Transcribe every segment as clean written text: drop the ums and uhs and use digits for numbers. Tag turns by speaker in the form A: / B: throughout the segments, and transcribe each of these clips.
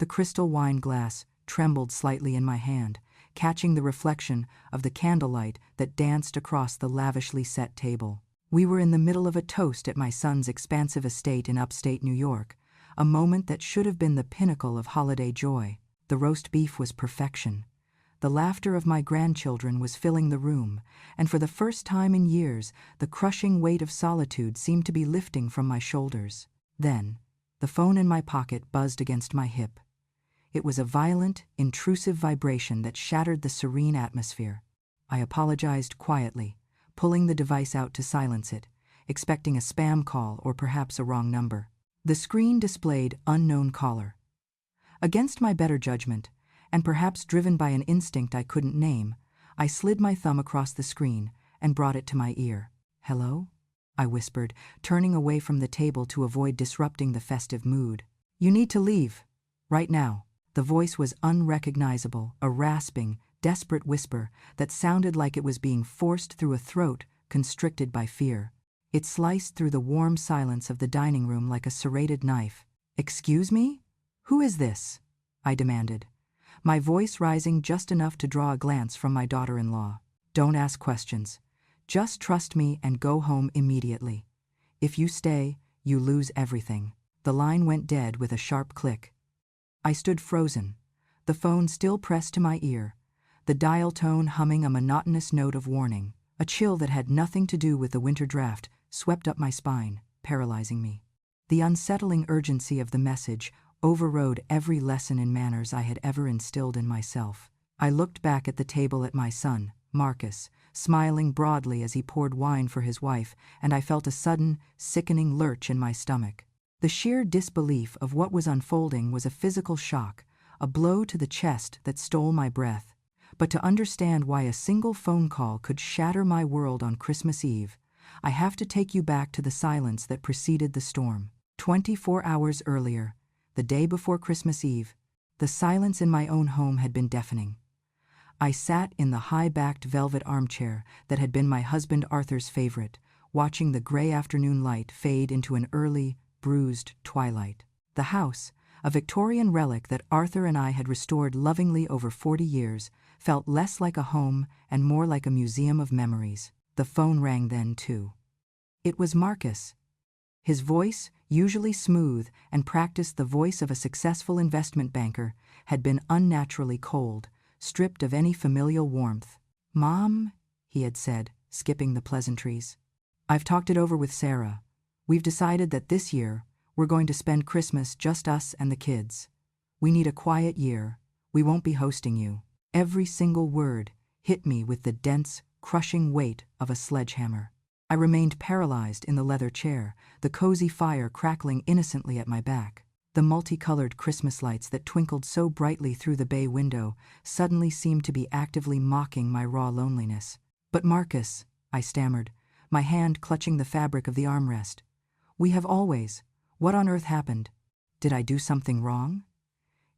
A: The crystal wine glass trembled slightly in my hand, catching the reflection of the candlelight that danced across the lavishly set table. We were in the middle of a toast at my son's expansive estate in upstate New York, a moment that should have been the pinnacle of holiday joy. The roast beef was perfection. The laughter of my grandchildren was filling the room, and for the first time in years, the crushing weight of solitude seemed to be lifting from my shoulders. Then, the phone in my pocket buzzed against my hip. It was a violent, intrusive vibration that shattered the serene atmosphere. I apologized quietly, pulling the device out to silence it, expecting a spam call or perhaps a wrong number. The screen displayed unknown caller. Against my better judgment, and perhaps driven by an instinct I couldn't name, I slid my thumb across the screen and brought it to my ear. "Hello?" I whispered, turning away from the table to avoid disrupting the festive mood. "You need to leave. Right now." The voice was unrecognizable, a rasping, desperate whisper that sounded like it was being forced through a throat constricted by fear. It sliced through the warm silence of the dining room like a serrated knife. "Excuse me? Who is this?" I demanded, my voice rising just enough to draw a glance from my daughter-in-law. "Don't ask questions. Just trust me and go home immediately. If you stay, you lose everything." The line went dead with a sharp click. I stood frozen, the phone still pressed to my ear, the dial tone humming a monotonous note of warning. A chill that had nothing to do with the winter draft swept up my spine, paralyzing me. The unsettling urgency of the message overrode every lesson in manners I had ever instilled in myself. I looked back at the table at my son, Marcus, smiling broadly as he poured wine for his wife, and I felt a sudden, sickening lurch in my stomach. The sheer disbelief of what was unfolding was a physical shock, a blow to the chest that stole my breath. But to understand why a single phone call could shatter my world on Christmas Eve, I have to take you back to the silence that preceded the storm. 24 hours earlier, the day before Christmas Eve, the silence in my own home had been deafening. I sat in the high-backed velvet armchair that had been my husband Arthur's favorite, watching the gray afternoon light fade into an early, bruised twilight. The house, a Victorian relic that Arthur and I had restored lovingly over 40 years, felt less like a home and more like a museum of memories. The phone rang then, too. It was Marcus. His voice, usually smooth and practiced the voice of a successful investment banker, had been unnaturally cold, stripped of any familial warmth. "Mom," he had said, skipping the pleasantries. "I've talked it over with Sarah. We've decided that this year, we're going to spend Christmas just us and the kids. We need a quiet year. We won't be hosting you." Every single word hit me with the dense, crushing weight of a sledgehammer. I remained paralyzed in the leather chair, the cozy fire crackling innocently at my back. The multicolored Christmas lights that twinkled so brightly through the bay window suddenly seemed to be actively mocking my raw loneliness. "But Marcus," I stammered, my hand clutching the fabric of the armrest. "We have always. What on earth happened? Did I do something wrong?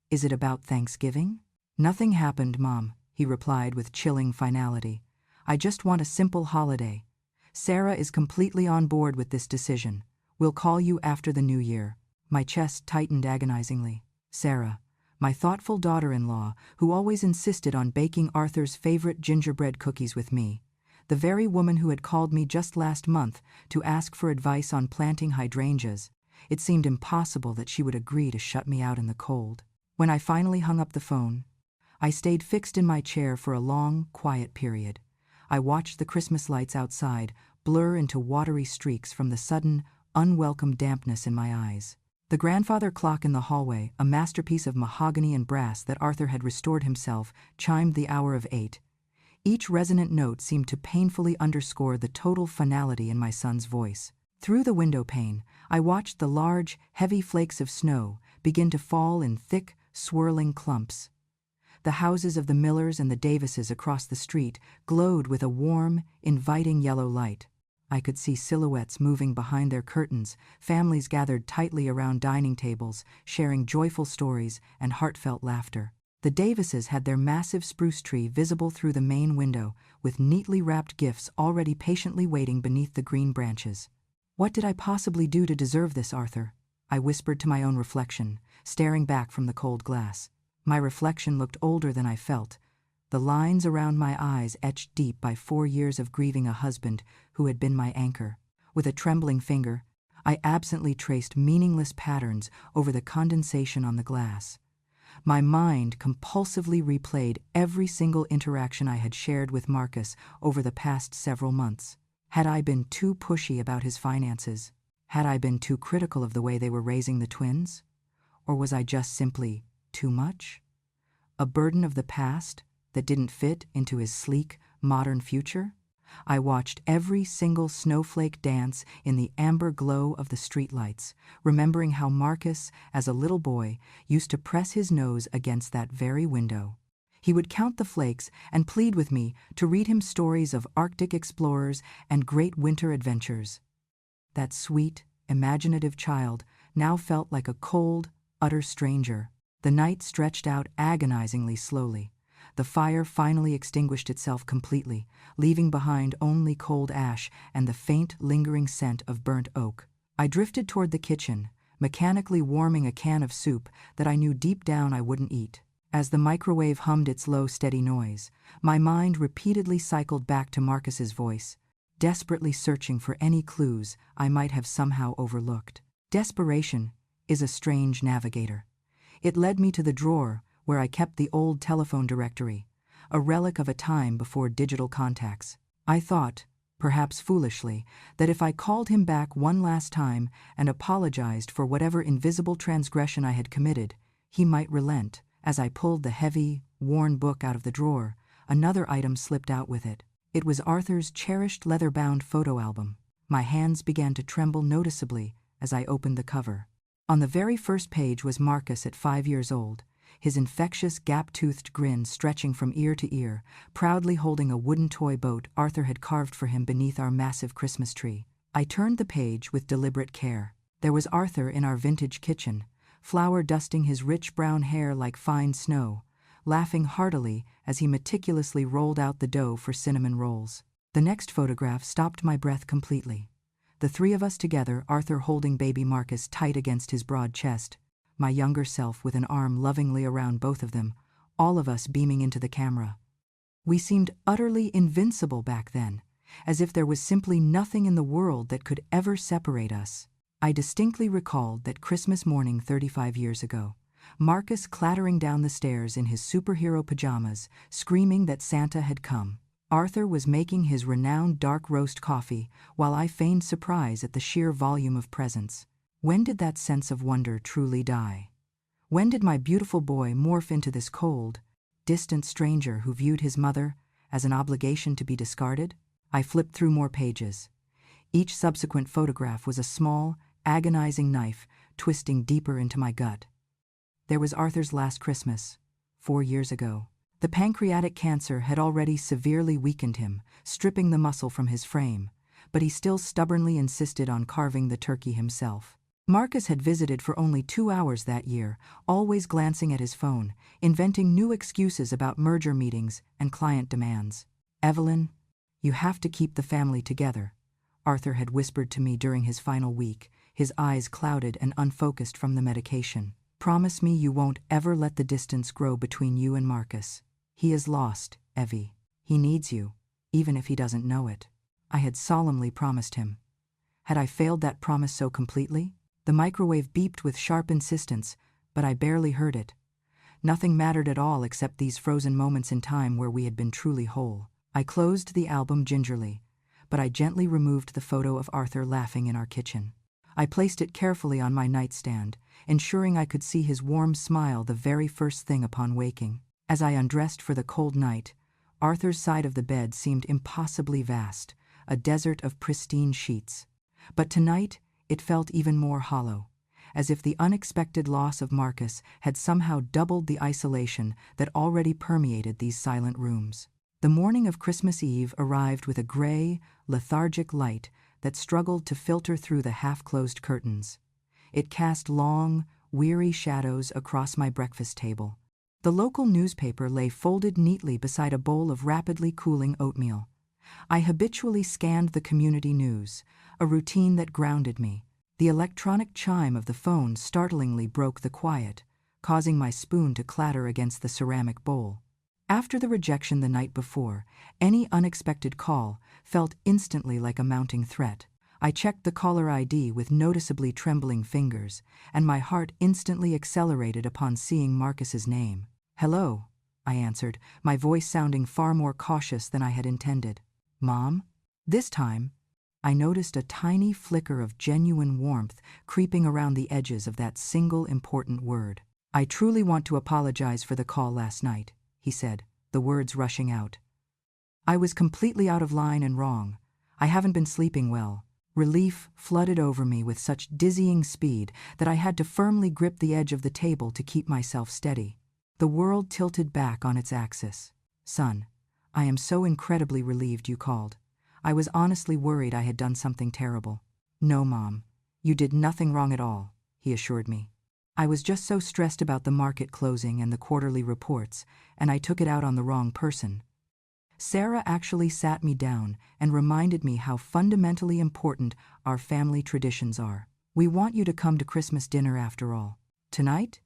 A: Is it about Thanksgiving?" "Nothing happened, Mom," he replied with chilling finality. "I just want a simple holiday. Sarah is completely on board with this decision. We'll call you after the new year." My chest tightened agonizingly. Sarah, my thoughtful daughter-in-law, who always insisted on baking Arthur's favorite gingerbread cookies with me. The very woman who had called me just last month to ask for advice on planting hydrangeas. It seemed impossible that she would agree to shut me out in the cold. When I finally hung up the phone, I stayed fixed in my chair for a long, quiet period. I watched the Christmas lights outside blur into watery streaks from the sudden, unwelcome dampness in my eyes. The grandfather clock in the hallway, a masterpiece of mahogany and brass that Arthur had restored himself, chimed the hour of 8. Each resonant note seemed to painfully underscore the total finality in my son's voice. Through the window pane, I watched the large, heavy flakes of snow begin to fall in thick, swirling clumps. The houses of the Millers and the Davises across the street glowed with a warm, inviting yellow light. I could see silhouettes moving behind their curtains, families gathered tightly around dining tables, sharing joyful stories and heartfelt laughter. The Davises had their massive spruce tree visible through the main window, with neatly wrapped gifts already patiently waiting beneath the green branches. "What did I possibly do to deserve this, Arthur?" I whispered to my own reflection, staring back from the cold glass. My reflection looked older than I felt, the lines around my eyes etched deep by 4 years of grieving a husband who had been my anchor. With a trembling finger, I absently traced meaningless patterns over the condensation on the glass. My mind compulsively replayed every single interaction I had shared with Marcus over the past several months. Had I been too pushy about his finances? Had I been too critical of the way they were raising the twins? Or was I just simply too much? A burden of the past that didn't fit into his sleek, modern future? I watched every single snowflake dance in the amber glow of the streetlights, remembering how Marcus, as a little boy, used to press his nose against that very window. He would count the flakes and plead with me to read him stories of Arctic explorers and great winter adventures. That sweet, imaginative child now felt like a cold, utter stranger. The night stretched out agonizingly slowly. The fire finally extinguished itself completely, leaving behind only cold ash and the faint, lingering scent of burnt oak. I drifted toward the kitchen, mechanically warming a can of soup that I knew deep down I wouldn't eat. As the microwave hummed its low, steady noise, my mind repeatedly cycled back to Marcus's voice, desperately searching for any clues I might have somehow overlooked. Desperation is a strange navigator. It led me to the drawer where I kept the old telephone directory, a relic of a time before digital contacts. I thought, perhaps foolishly, that if I called him back one last time and apologized for whatever invisible transgression I had committed, he might relent. As I pulled the heavy, worn book out of the drawer, another item slipped out with it. It was Arthur's cherished leather-bound photo album. My hands began to tremble noticeably as I opened the cover. On the very first page was Marcus at 5 years old, his infectious, gap-toothed grin stretching from ear to ear, proudly holding a wooden toy boat Arthur had carved for him beneath our massive Christmas tree. I turned the page with deliberate care. There was Arthur in our vintage kitchen, flour dusting his rich brown hair like fine snow, laughing heartily as he meticulously rolled out the dough for cinnamon rolls. The next photograph stopped my breath completely. The three of us together, Arthur holding baby Marcus tight against his broad chest, my younger self with an arm lovingly around both of them, all of us beaming into the camera. We seemed utterly invincible back then, as if there was simply nothing in the world that could ever separate us. I distinctly recalled that Christmas morning 35 years ago, Marcus clattering down the stairs in his superhero pajamas, screaming that Santa had come. Arthur was making his renowned dark roast coffee, while I feigned surprise at the sheer volume of presents. When did that sense of wonder truly die? When did my beautiful boy morph into this cold, distant stranger who viewed his mother as an obligation to be discarded? I flipped through more pages. Each subsequent photograph was a small, agonizing knife twisting deeper into my gut. There was Arthur's last Christmas, 4 years ago. The pancreatic cancer had already severely weakened him, stripping the muscle from his frame, but he still stubbornly insisted on carving the turkey himself. Marcus had visited for only 2 hours that year, always glancing at his phone, inventing new excuses about merger meetings and client demands. "Evelyn, you have to keep the family together," Arthur had whispered to me during his final week, his eyes clouded and unfocused from the medication. "Promise me you won't ever let the distance grow between you and Marcus. He is lost, Evie. He needs you, even if he doesn't know it." I had solemnly promised him. Had I failed that promise so completely? The microwave beeped with sharp insistence, but I barely heard it. Nothing mattered at all except these frozen moments in time where we had been truly whole. I closed the album gingerly, but I gently removed the photo of Arthur laughing in our kitchen. I placed it carefully on my nightstand, ensuring I could see his warm smile the very first thing upon waking. As I undressed for the cold night, Arthur's side of the bed seemed impossibly vast, a desert of pristine sheets. But tonight, it felt even more hollow, as if the unexpected loss of Marcus had somehow doubled the isolation that already permeated these silent rooms. The morning of Christmas Eve arrived with a gray, lethargic light that struggled to filter through the half-closed curtains. It cast long, weary shadows across my breakfast table. The local newspaper lay folded neatly beside a bowl of rapidly cooling oatmeal. I habitually scanned the community news, a routine that grounded me. The electronic chime of the phone startlingly broke the quiet, causing my spoon to clatter against the ceramic bowl. After the rejection the night before, any unexpected call felt instantly like a mounting threat. I checked the caller ID with noticeably trembling fingers, and my heart instantly accelerated upon seeing Marcus's name. "Hello," I answered, my voice sounding far more cautious than I had intended. "Mom?" This time, I noticed a tiny flicker of genuine warmth creeping around the edges of that single important word. "I truly want to apologize for the call last night," he said, the words rushing out. "I was completely out of line and wrong. I haven't been sleeping well." Relief flooded over me with such dizzying speed that I had to firmly grip the edge of the table to keep myself steady. The world tilted back on its axis. "Son, I am so incredibly relieved you called. I was honestly worried I had done something terrible." "No, Mom, you did nothing wrong at all," he assured me. "I was just so stressed about the market closing and the quarterly reports, and I took it out on the wrong person." Sarah actually sat me down and reminded me how fundamentally important our family traditions are. "We want you to come to Christmas dinner after all." "Tonight?"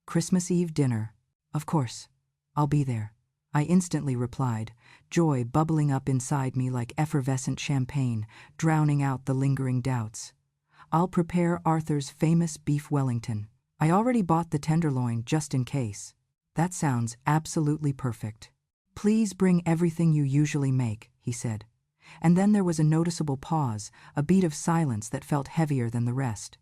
A: "Christmas Eve dinner. Of course. I'll be there," I instantly replied, joy bubbling up inside me like effervescent champagne, drowning out the lingering doubts. "I'll prepare Arthur's famous beef Wellington. I already bought the tenderloin just in case." "That sounds absolutely perfect." "Please bring everything you usually make," he said. And then there was a noticeable pause, a beat of silence that felt heavier than the rest.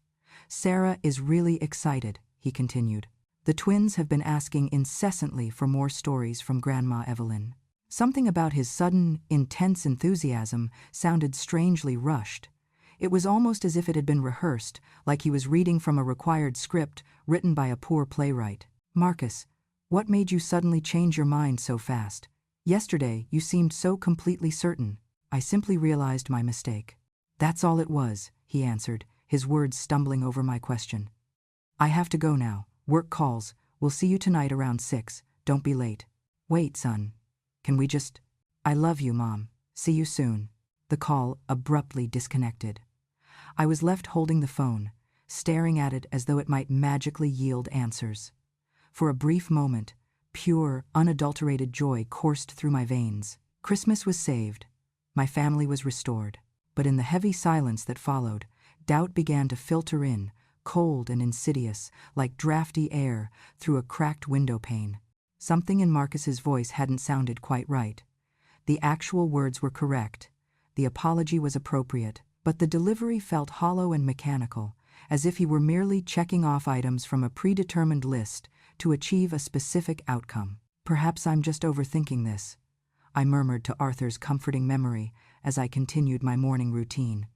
A: "Sarah is really excited," he continued. "The twins have been asking incessantly for more stories from Grandma Evelyn." Something about his sudden, intense enthusiasm sounded strangely rushed. It was almost as if it had been rehearsed, like he was reading from a required script written by a poor playwright. "Marcus, what made you suddenly change your mind so fast? Yesterday, you seemed so completely certain." "I simply realized my mistake." "That's all it was," he answered, his words stumbling over my question. "I have to go now. Work calls. We'll see you tonight around 6. Don't be late." "Wait, son. Can we just—" "I love you, Mom. See you soon." The call abruptly disconnected. I was left holding the phone, staring at it as though it might magically yield answers. For a brief moment, pure, unadulterated joy coursed through my veins. Christmas was saved. My family was restored. But in the heavy silence that followed, doubt began to filter in, cold and insidious, like drafty air through a cracked window pane. Something in Marcus's voice hadn't sounded quite right. The actual words were correct. The apology was appropriate, but the delivery felt hollow and mechanical, as if he were merely checking off items from a predetermined list to achieve a specific outcome. "Perhaps I'm just overthinking this," I murmured to Arthur's comforting memory as I continued my morning routine.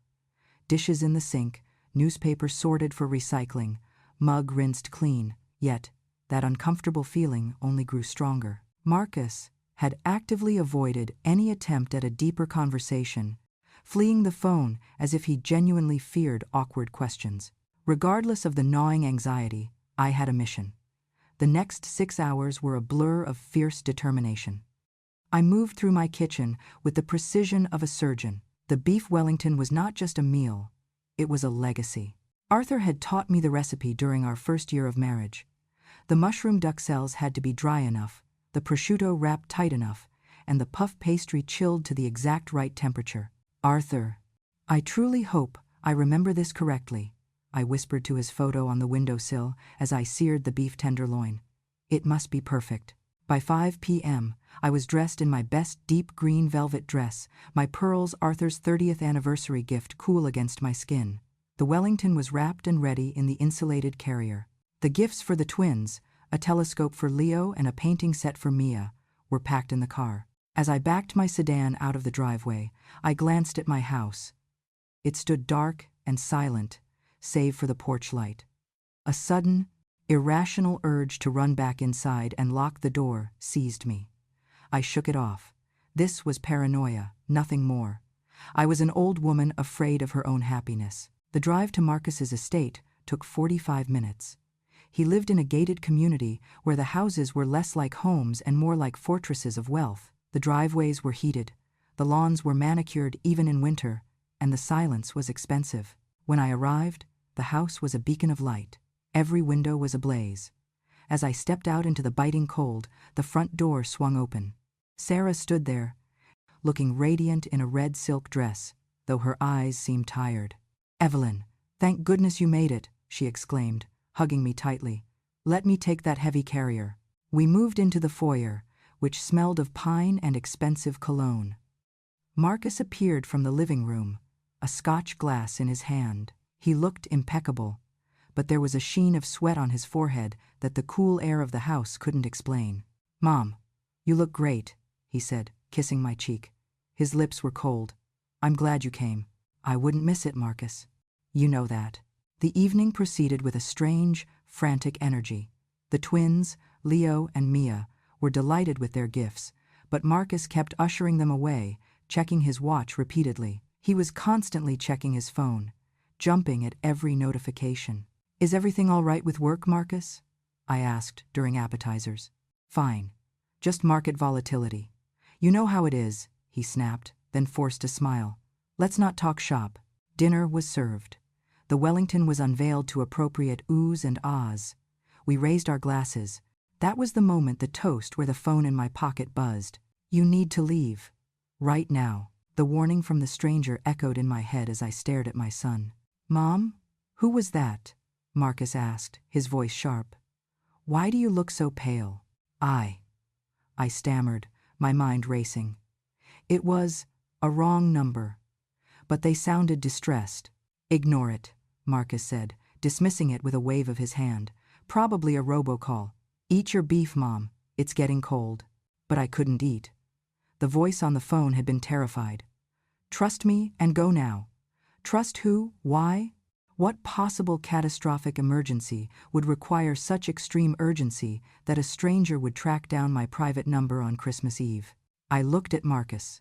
A: Dishes in the sink, newspaper sorted for recycling, mug rinsed clean, yet that uncomfortable feeling only grew stronger. Marcus had actively avoided any attempt at a deeper conversation, fleeing the phone as if he genuinely feared awkward questions. Regardless of the gnawing anxiety, I had a mission. The next 6 hours were a blur of fierce determination. I moved through my kitchen with the precision of a surgeon. The beef Wellington was not just a meal, it was a legacy. Arthur had taught me the recipe during our first year of marriage. The mushroom duxelles had to be dry enough, the prosciutto wrapped tight enough, and the puff pastry chilled to the exact right temperature. "Arthur, I truly hope I remember this correctly," I whispered to his photo on the windowsill as I seared the beef tenderloin. "It must be perfect." By 5 p.m., I was dressed in my best deep green velvet dress, my pearls Arthur's 30th anniversary gift cool against my skin. The Wellington was wrapped and ready in the insulated carrier. The gifts for the twins, a telescope for Leo and a painting set for Mia, were packed in the car. As I backed my sedan out of the driveway, I glanced at my house. It stood dark and silent, save for the porch light. A sudden, irrational urge to run back inside and lock the door seized me. I shook it off. This was paranoia, nothing more. I was an old woman afraid of her own happiness. The drive to Marcus's estate took 45 minutes. He lived in a gated community where the houses were less like homes and more like fortresses of wealth. The driveways were heated, the lawns were manicured even in winter, and the silence was expensive. When I arrived, the house was a beacon of light. Every window was ablaze. As I stepped out into the biting cold, the front door swung open. Sarah stood there, looking radiant in a red silk dress, though her eyes seemed tired. "Evelyn, thank goodness you made it," she exclaimed, hugging me tightly. "Let me take that heavy carrier." We moved into the foyer, which smelled of pine and expensive cologne. Marcus appeared from the living room, a Scotch glass in his hand. He looked impeccable, but there was a sheen of sweat on his forehead that the cool air of the house couldn't explain. "Mom, you look great," he said, kissing my cheek. His lips were cold. "I'm glad you came." "I wouldn't miss it, Marcus. You know that." The evening proceeded with a strange, frantic energy. The twins, Leo and Mia, were delighted with their gifts, but Marcus kept ushering them away, checking his watch repeatedly. He was constantly checking his phone, jumping at every notification. "Is everything all right with work, Marcus?" I asked during appetizers. "Fine. Just market volatility. You know how it is," he snapped, then forced a smile. "Let's not talk shop." Dinner was served. The Wellington was unveiled to appropriate oohs and ahs. We raised our glasses. That was the moment the toast where the phone in my pocket buzzed. "You need to leave. Right now." The warning from the stranger echoed in my head as I stared at my son. "Mom? Who was that?" Marcus asked, his voice sharp. "Why do you look so pale?" I stammered, my mind racing. It was a wrong number, but they sounded distressed. "Ignore it," Marcus said, dismissing it with a wave of his hand. "Probably a robocall. Eat your beef, Mom. It's getting cold." But I couldn't eat. The voice on the phone had been terrified. "Trust me and go now." Trust who? Why? What possible catastrophic emergency would require such extreme urgency that a stranger would track down my private number on Christmas Eve? I looked at Marcus.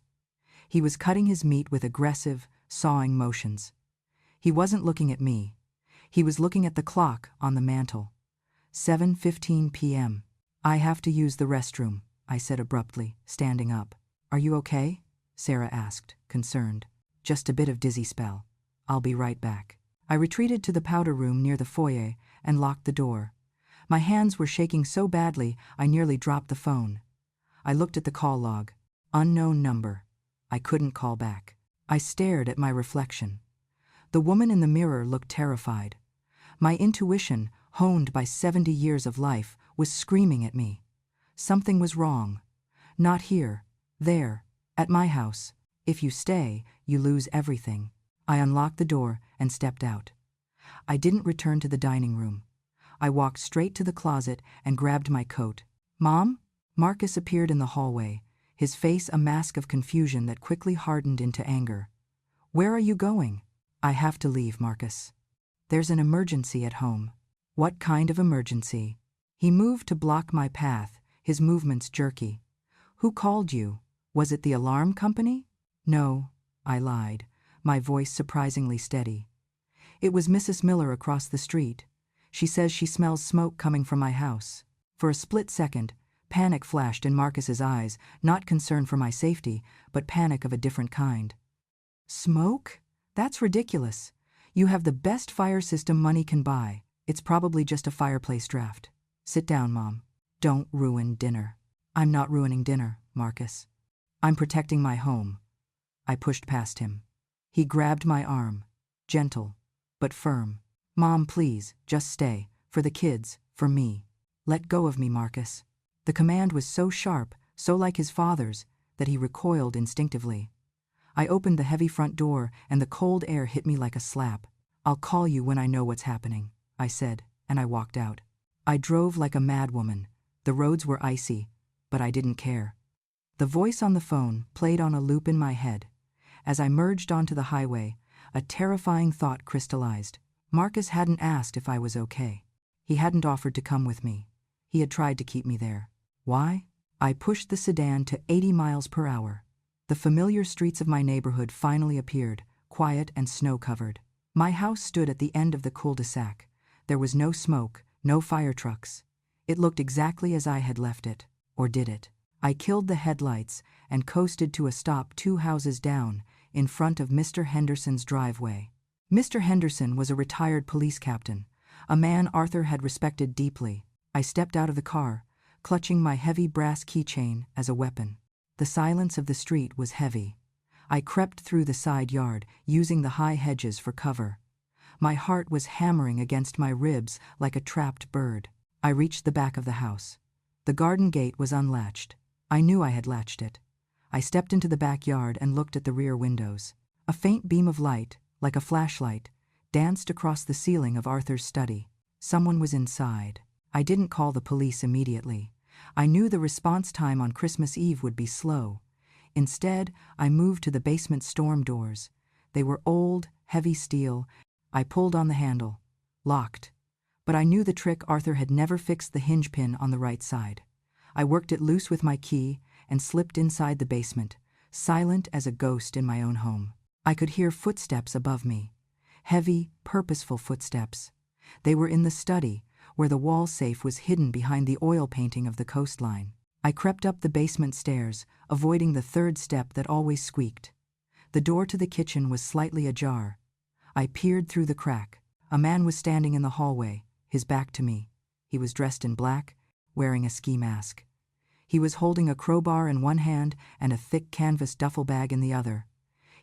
A: He was cutting his meat with aggressive, sawing motions. He wasn't looking at me. He was looking at the clock on the mantel. 7:15 p.m. "I have to use the restroom," I said abruptly, standing up. "Are you okay?" Sarah asked, concerned. "Just a bit of dizzy spell. I'll be right back." I retreated to the powder room near the foyer and locked the door. My hands were shaking so badly I nearly dropped the phone. I looked at the call log. Unknown number. I couldn't call back. I stared at my reflection. The woman in the mirror looked terrified. My intuition, honed by 70 years of life, was screaming at me. Something was wrong. Not here, there, at my house. If you stay, you lose everything. I unlocked the door and stepped out. I didn't return to the dining room. I walked straight to the closet and grabbed my coat. "Mom?" Marcus appeared in the hallway, his face a mask of confusion that quickly hardened into anger. "Where are you going?" "I have to leave, Marcus. There's an emergency at home." "What kind of emergency?" He moved to block my path, his movements jerky. "Who called you? Was it the alarm company?" "No," I lied, my voice surprisingly steady. "It was Mrs. Miller across the street. She says she smells smoke coming from my house." For a split second, panic flashed in Marcus's eyes, not concern for my safety, but panic of a different kind. "Smoke? That's ridiculous. You have the best fire system money can buy. It's probably just a fireplace draft. Sit down, Mom. Don't ruin dinner." "I'm not ruining dinner, Marcus. I'm protecting my home." I pushed past him. He grabbed my arm, gentle, but firm. "Mom, please, just stay. For the kids, for me. Let go of me, Marcus." The command was so sharp, so like his father's, that he recoiled instinctively. I opened the heavy front door and the cold air hit me like a slap. "I'll call you when I know what's happening," I said, and I walked out. I drove like a madwoman. The roads were icy, but I didn't care. The voice on the phone played on a loop in my head. As I merged onto the highway, a terrifying thought crystallized. Marcus hadn't asked if I was okay. He hadn't offered to come with me. He had tried to keep me there. Why? I pushed the sedan to 80 miles per hour. The familiar streets of my neighborhood finally appeared, quiet and snow-covered. My house stood at the end of the cul-de-sac. There was no smoke, no fire trucks. It looked exactly as I had left it. Or did it? I killed the headlights and coasted to a stop 2 houses down, in front of Mr. Henderson's driveway. Mr. Henderson was a retired police captain, a man Arthur had respected deeply. I stepped out of the car, clutching my heavy brass keychain as a weapon. The silence of the street was heavy. I crept through the side yard, using the high hedges for cover. My heart was hammering against my ribs like a trapped bird. I reached the back of the house. The garden gate was unlatched. I knew I had latched it. I stepped into the backyard and looked at the rear windows. A faint beam of light, like a flashlight, danced across the ceiling of Arthur's study. Someone was inside. I didn't call the police immediately. I knew the response time on Christmas Eve would be slow. Instead, I moved to the basement storm doors. They were old, heavy steel. I pulled on the handle. Locked. But I knew the trick. Arthur had never fixed the hinge pin on the right side. I worked it loose with my key and slipped inside the basement, silent as a ghost in my own home. I could hear footsteps above me. Heavy, purposeful footsteps. They were in the study, where the wall safe was hidden behind the oil painting of the coastline. I crept up the basement stairs, avoiding the third step that always squeaked. The door to the kitchen was slightly ajar. I peered through the crack. A man was standing in the hallway, his back to me. He was dressed in black, wearing a ski mask. He was holding a crowbar in one hand and a thick canvas duffel bag in the other.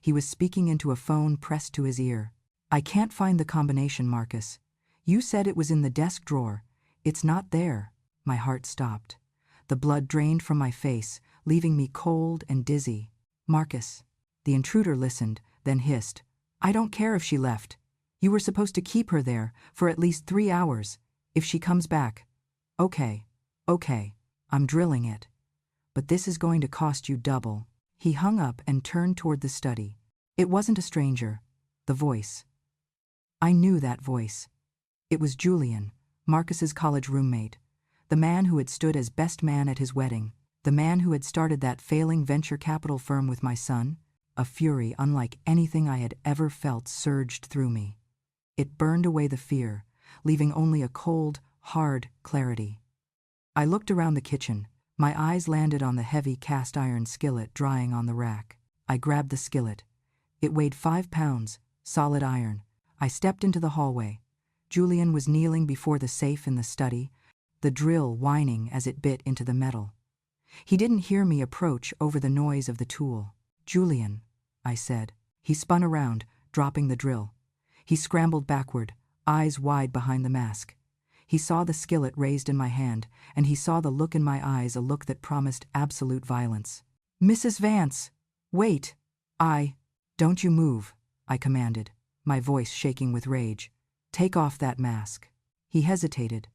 A: He was speaking into a phone pressed to his ear. "I can't find the combination, Marcus. You said it was in the desk drawer. It's not there." My heart stopped. The blood drained from my face, leaving me cold and dizzy. "Marcus." The intruder listened, then hissed. "I don't care if she left. You were supposed to keep her there for at least 3 hours. If she comes back." Okay, I'm drilling it. "But this is going to cost you double." He hung up and turned toward the study. It wasn't a stranger. The voice. I knew that voice. It was Julian, Marcus's college roommate, the man who had stood as best man at his wedding, the man who had started that failing venture capital firm with my son. A fury unlike anything I had ever felt surged through me. It burned away the fear, leaving only a cold, hard clarity. I looked around the kitchen. My eyes landed on the heavy cast-iron skillet drying on the rack. I grabbed the skillet. It weighed 5 pounds, solid iron. I stepped into the hallway. Julian was kneeling before the safe in the study, the drill whining as it bit into the metal. He didn't hear me approach over the noise of the tool. "Julian," I said. He spun around, dropping the drill. He scrambled backward, eyes wide behind the mask. He saw the skillet raised in my hand, and he saw the look in my eyes, a look that promised absolute violence. "Mrs. Vance, wait." "Don't you move," I commanded, my voice shaking with rage. "Take off that mask." He hesitated.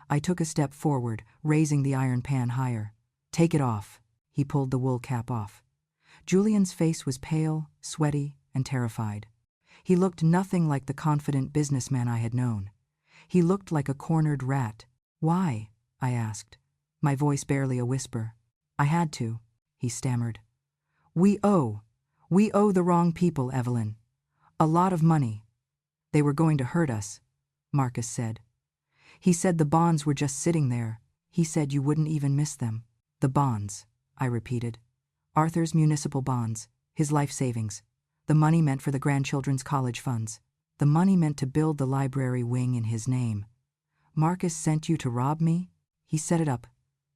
A: I took a step forward, raising the iron pan higher. "Take it off." He pulled the wool cap off. Julian's face was pale, sweaty, and terrified. He looked nothing like the confident businessman I had known. He looked like a cornered rat. "Why?" I asked, my voice barely a whisper. "I had to," he stammered. We owe the wrong people, Evelyn. A lot of money." "They were going to hurt us," Marcus said. "He said the bonds were just sitting there. He said you wouldn't even miss them." "The bonds," I repeated. "Arthur's municipal bonds, his life savings, the money meant for the grandchildren's college funds. The money meant to build the library wing in his name." "Marcus sent you to rob me?" "He set it up,"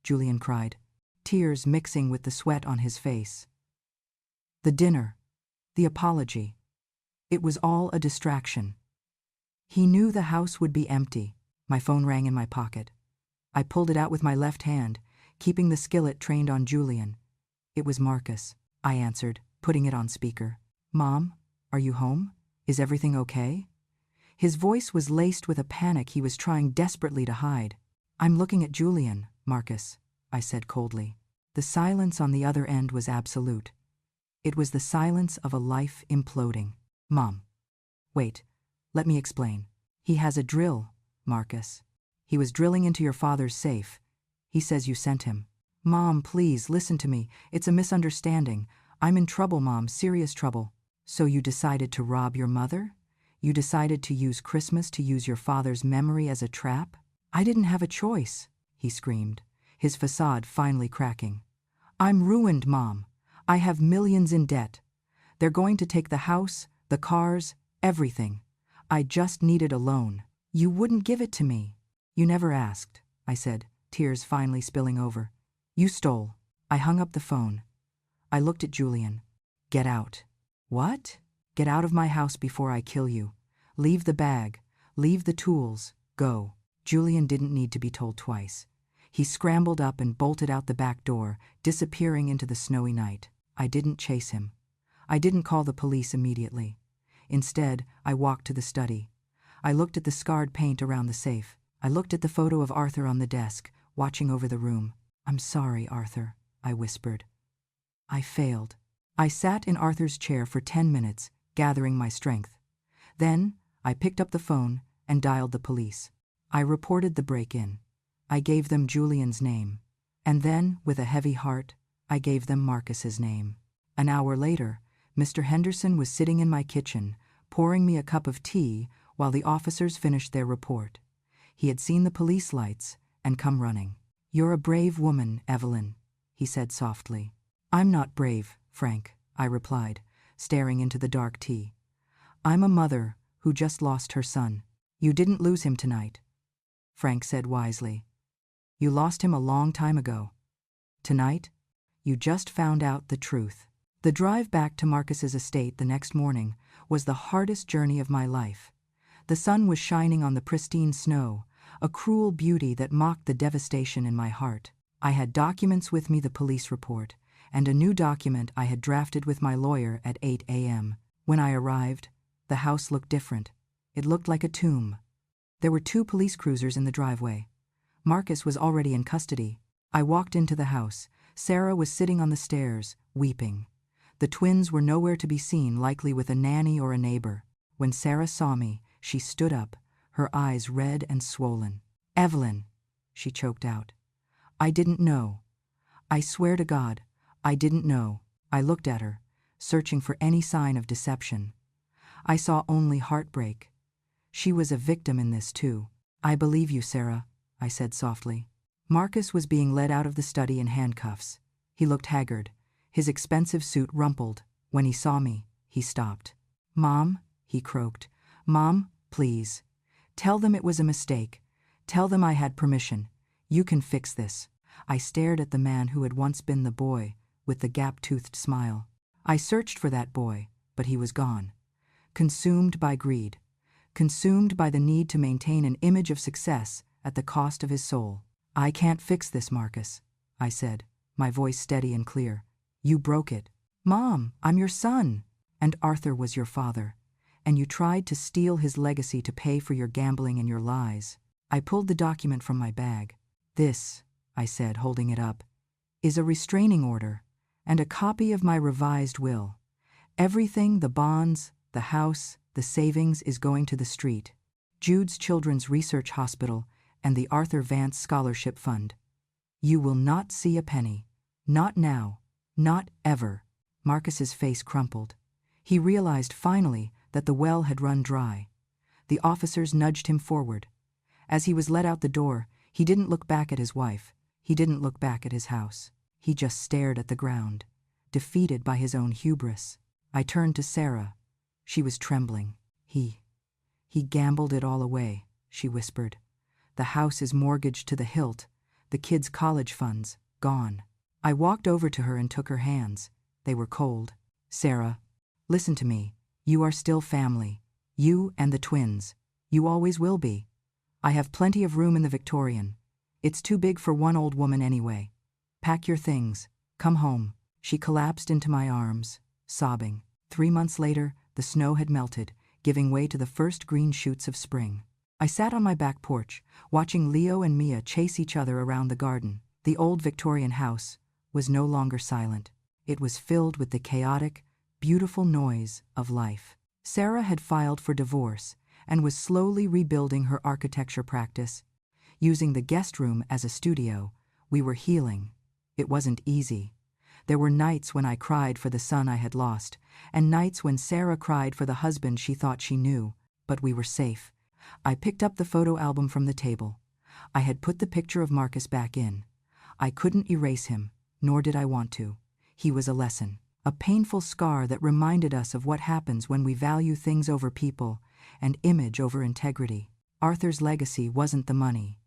A: Julian cried, tears mixing with the sweat on his face. The dinner, the apology, it was all a distraction. He knew the house would be empty. My phone rang in my pocket. I pulled it out with my left hand, keeping the skillet trained on Julian. It was Marcus. I answered, putting it on speaker. "Mom, are you home? Is everything okay?" His voice was laced with a panic he was trying desperately to hide. "I'm looking at Julian, Marcus," I said coldly. The silence on the other end was absolute. It was the silence of a life imploding. "Mom, wait, let me explain. He has a drill, Marcus. He was drilling into your father's safe. He says you sent him." "Mom, please, listen to me. It's a misunderstanding. I'm in trouble, Mom, serious trouble." "So you decided to rob your mother? You decided to use Christmas to use your father's memory as a trap?" "I didn't have a choice," he screamed, his facade finally cracking. "I'm ruined, Mom. I have millions in debt. They're going to take the house, the cars, Everything. I just needed a loan. You wouldn't give it to me. You never asked, I said, tears finally spilling over. You stole. I hung up the phone. I looked at Julian. Get out. What? Get out of my house before I kill you. Leave the bag. Leave the tools. Go. Julian didn't need to be told twice. He scrambled up and bolted out the back door, disappearing into the snowy night. I didn't chase him. I didn't call the police immediately. Instead, I walked to the study. I looked at the scarred paint around the safe. I looked at the photo of Arthur on the desk, watching over the room. I'm sorry, Arthur, I whispered. I failed. I sat in Arthur's chair for 10 minutes, gathering my strength. Then, I picked up the phone and dialed the police. I reported the break-in. I gave them Julian's name. And then, with a heavy heart, I gave them Marcus's name. An hour later, Mr. Henderson was sitting in my kitchen, pouring me a cup of tea while the officers finished their report. He had seen the police lights and come running. You're a brave woman, Evelyn, he said softly. I'm not brave, Frank, I replied, staring into the dark tea. I'm a mother who just lost her son. You didn't lose him tonight, Frank said wisely. You lost him a long time ago. Tonight, you just found out the truth. The drive back to Marcus's estate the next morning was the hardest journey of my life. The sun was shining on the pristine snow, a cruel beauty that mocked the devastation in my heart. I had documents with me, the police report, and a new document I had drafted with my lawyer at 8 a.m. When I arrived, the house looked different. It looked like a tomb. There were 2 police cruisers in the driveway. Marcus was already in custody. I walked into the house. Sarah was sitting on the stairs, weeping. The twins were nowhere to be seen, likely with a nanny or a neighbor. When Sarah saw me, she stood up, her eyes red and swollen. Evelyn, she choked out. I didn't know. I swear to God, I didn't know. I looked at her, searching for any sign of deception. I saw only heartbreak. She was a victim in this too. I believe you, Sarah, I said softly. Marcus was being led out of the study in handcuffs. He looked haggard, his expensive suit rumpled. When he saw me, he stopped. Mom, he croaked. Mom, please. Tell them it was a mistake. Tell them I had permission. You can fix this. I stared at the man who had once been the boy, with the gap-toothed smile. I searched for that boy, but he was gone. Consumed by greed. Consumed by the need to maintain an image of success at the cost of his soul. I can't fix this, Marcus, I said, my voice steady and clear. You broke it. Mom, I'm your son. And Arthur was your father. And you tried to steal his legacy to pay for your gambling and your lies. I pulled the document from my bag. This, I said, holding it up, is a restraining order and a copy of my revised will. Everything, the bonds, the house, the savings, is going to the street, Jude's Children's Research Hospital, and the Arthur Vance Scholarship Fund. You will not see a penny. Not now. Not ever. Marcus's face crumpled. He realized finally that the well had run dry. The officers nudged him forward. As he was let out the door, he didn't look back at his wife. He didn't look back at his house. He just stared at the ground, defeated by his own hubris. I turned to Sarah. She was trembling. He gambled it all away, she whispered. The house is mortgaged to the hilt. The kids' college funds, gone. I walked over to her and took her hands. They were cold. Sarah, listen to me. You are still family. You and the twins. You always will be. I have plenty of room in the Victorian. It's too big for one old woman anyway. Pack your things. Come home. She collapsed into my arms, sobbing. 3 months later, the snow had melted, giving way to the first green shoots of spring. I sat on my back porch, watching Leo and Mia chase each other around the garden. The old Victorian house was no longer silent. It was filled with the chaotic, beautiful noise of life. Sarah had filed for divorce and was slowly rebuilding her architecture practice. Using the guest room as a studio, we were healing. It wasn't easy. There were nights when I cried for the son I had lost, and nights when Sarah cried for the husband she thought she knew, but we were safe. I picked up the photo album from the table. I had put the picture of Marcus back in. I couldn't erase him, nor did I want to. He was a lesson. a painful scar that reminded us of what happens when we value things over people and image over integrity. Arthur's legacy wasn't the money.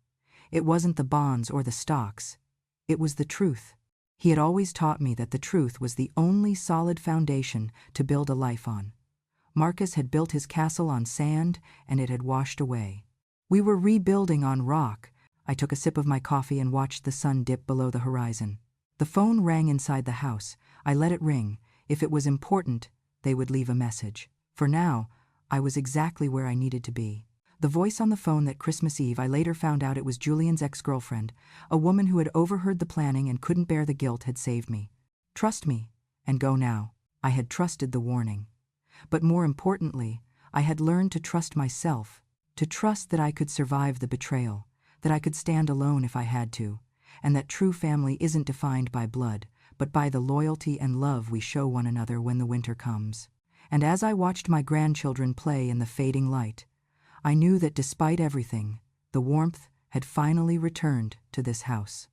A: It wasn't the bonds or the stocks. It was the truth. He had always taught me that the truth was the only solid foundation to build a life on. Marcus had built his castle on sand, and it had washed away. We were rebuilding on rock. I took a sip of my coffee and watched the sun dip below the horizon. The phone rang inside the house. I let it ring. If it was important, they would leave a message. For now, I was exactly where I needed to be. The voice on the phone that Christmas Eve, I later found out it was Julian's ex-girlfriend, a woman who had overheard the planning and couldn't bear the guilt, had saved me. Trust me, and go now. I had trusted the warning. But more importantly, I had learned to trust myself, to trust that I could survive the betrayal, that I could stand alone if I had to, and that true family isn't defined by blood, but by the loyalty and love we show one another when the winter comes. And as I watched my grandchildren play in the fading light, I knew that despite everything, the warmth had finally returned to this house.